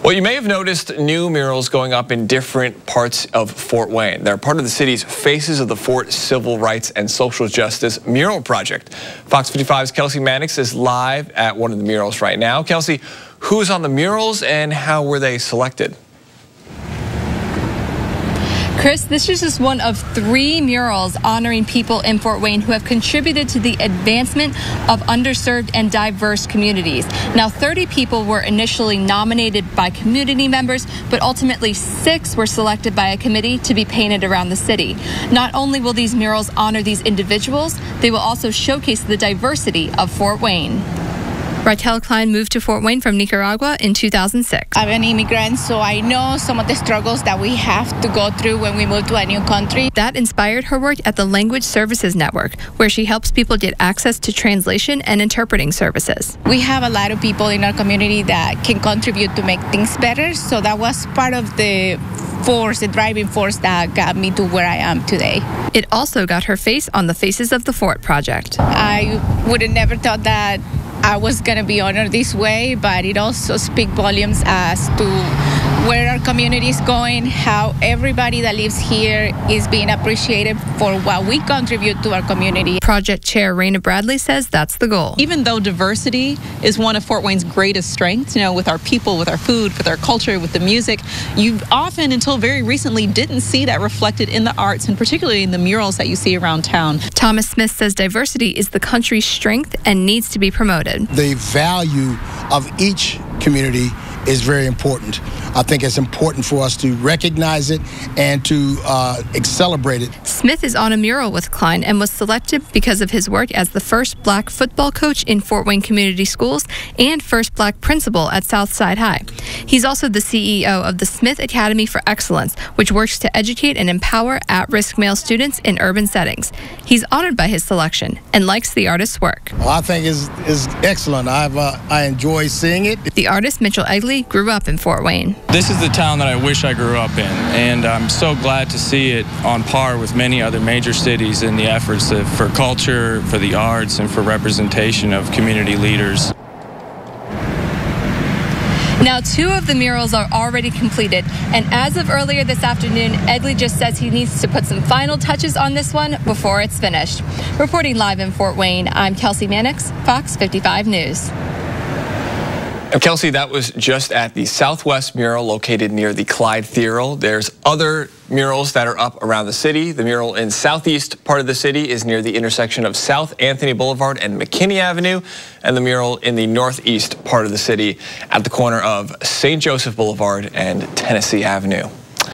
Well, you may have noticed new murals going up in different parts of Fort Wayne. They're part of the city's Faces of the Fort Civil Rights and Social Justice mural project. Fox 55's Kelsey Mannix is live at one of the murals right now. Kelsey, who's on the murals and how were they selected? Chris, this is just one of 3 murals honoring people in Fort Wayne who have contributed to the advancement of underserved and diverse communities. Now, 30 people were initially nominated by community members, but ultimately 6 were selected by a committee to be painted around the city. Not only will these murals honor these individuals, they will also showcase the diversity of Fort Wayne. Raquel Klein moved to Fort Wayne from Nicaragua in 2006. I'm an immigrant, so I know some of the struggles that we have to go through when we move to a new country. That inspired her work at the Language Services Network, where she helps people get access to translation and interpreting services. We have a lot of people in our community that can contribute to make things better, so that was part of the driving force that got me to where I am today. It also got her face on the Faces of the Fort project. I would have never thought that I was going to be honored this way, but it also speaks volumes as to where our community is going, how everybody that lives here is being appreciated for what we contribute to our community. Project Chair Raina Bradley says that's the goal. Even though diversity is one of Fort Wayne's greatest strengths, with our people, with our food, with our culture, with the music, you often, until very recently, didn't see that reflected in the arts and particularly in the murals that you see around town. Thomas Smith says diversity is the country's strength and needs to be promoted. The value of each community is very important. I think it's important for us to recognize it and to celebrate it. Smith is on a mural with Klein and was selected because of his work as the first black football coach in Fort Wayne Community Schools and first black principal at Southside High. He's also the CEO of the Smith Academy for Excellence, which works to educate and empower at-risk male students in urban settings. He's honored by his selection and likes the artist's work. Well, I think it's excellent. I enjoy seeing it. The artist, Mitchell Egley, grew up in Fort Wayne. This is the town that I wish I grew up in, and I'm so glad to see it on par with many other major cities in the efforts for culture, for the arts, and for representation of community leaders. Now, 2 of the murals are already completed, and as of earlier this afternoon, Egley just says he needs to put some final touches on this one before it's finished. Reporting live in Fort Wayne, I'm Kelsey Mannix, Fox 55 News. And Kelsey, that was just at the Southwest mural located near the Clyde Theater. There's other murals that are up around the city. The mural in southeast part of the city is near the intersection of South Anthony Boulevard and McKinney Avenue, and the mural in the northeast part of the city at the corner of St. Joseph Boulevard and Tennessee Avenue.